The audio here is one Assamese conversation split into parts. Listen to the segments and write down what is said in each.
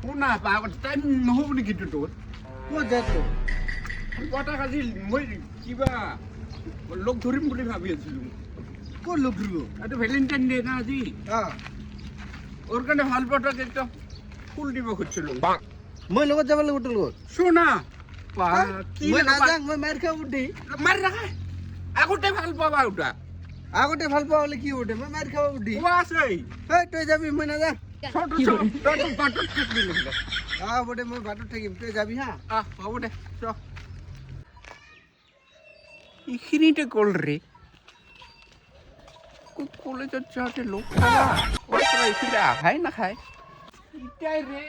শুনা টাইম নহ'ব নেকি তোৰ ক'ত যায় তোৰ কথা আজি মই কিবা লগ ধৰিম বুলি ভাবি আছিলোঁ ক'ত লগ ধৰিব এইটো ভেলেণ্টাইন ডে না আজি ওৰ কাৰণে ভাল পটাক একটা ফুল দিব খুজিছিলোঁ মই লগত যাব লাগিব তোৰ লগত শুনা কি মই নাযাওঁ মই মাৰ খাব উঠি মাৰ ৰাখা আগতে ভাল পাবা ওটা আগতে ভাল পোৱা হ'লে কি উঠে মই মাৰ খাব উঠি কোৱা আছে তই যাবি মই নাযাওঁ তই বাটত থাকিবি লাগিলে হ'ব দে মই বাটত থাকিম তই যাবি হা হ'ব দে চ এইখিনিতে কল ৰে কলেজত যাওঁতে লগ পালা এইফালে আহাই নাখায় ইটাই ৰে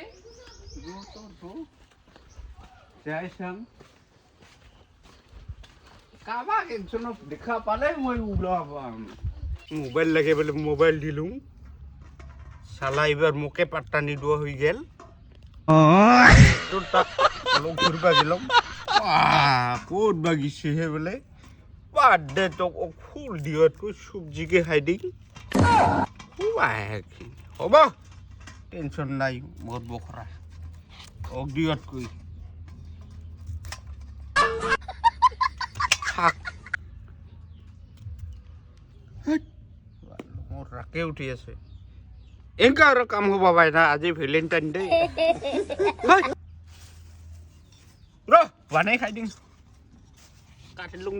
যাই চাম কাৰোবাক একজনক দেখা পালে মই ওলাব মোবাইল লাগে বোলে মোবাইল দিলোঁ চালা এইবাৰ মোকে পাত্তা নিদোৱা হৈ গেল তোৰ তাক লগ ঘূৰিবা গেলম ক'ত বাগিছেহে বোলে বাদ দে তোক ফুল দিয়াতকৈ চব্জিকে খাই দিম হ'ব টেনশ্যন নাই মোৰ বখৰা অক দিয়াতকৈ শাক মোৰ ৰাকে উঠি আছে এনেকা আৰু কাম হ'ব পাই না আজি ভেলেণ্টাইন ডে বনাই খাই দিম কাটি লওঁ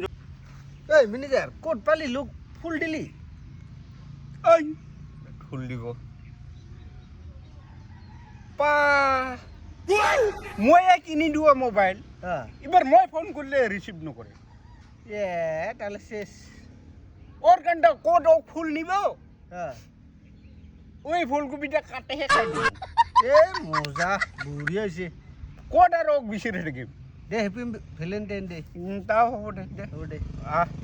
এই মেনেজাৰ ক'ত পালি লোক ফুল দিলি ফুল দিব পা মই কিনি দিওঁ মোবাইল এবাৰ মই ফোন কৰিলে ৰিচিভ নকৰে তাহলে শেষ ওর কাণ্ডা ক'ত ফুল নিব ওই ফুলকপিটা কাটেহে খাই দিব মজা বঢ়িয়া হৈছে ক'ত আৰু বিচাৰি থাকিম দে হেপী ভেলেণ্টাইন ডে তাও হ'ব দে হ'ব দে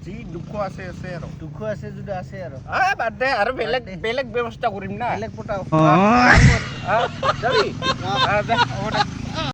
যি দুখ আছে আৰু দুখ আছে যদি আছে আৰু বাদ দে আৰু বেলেগ ব্যৱস্থা কৰিম না বেলেগ পটাও যাবি হ'ব দে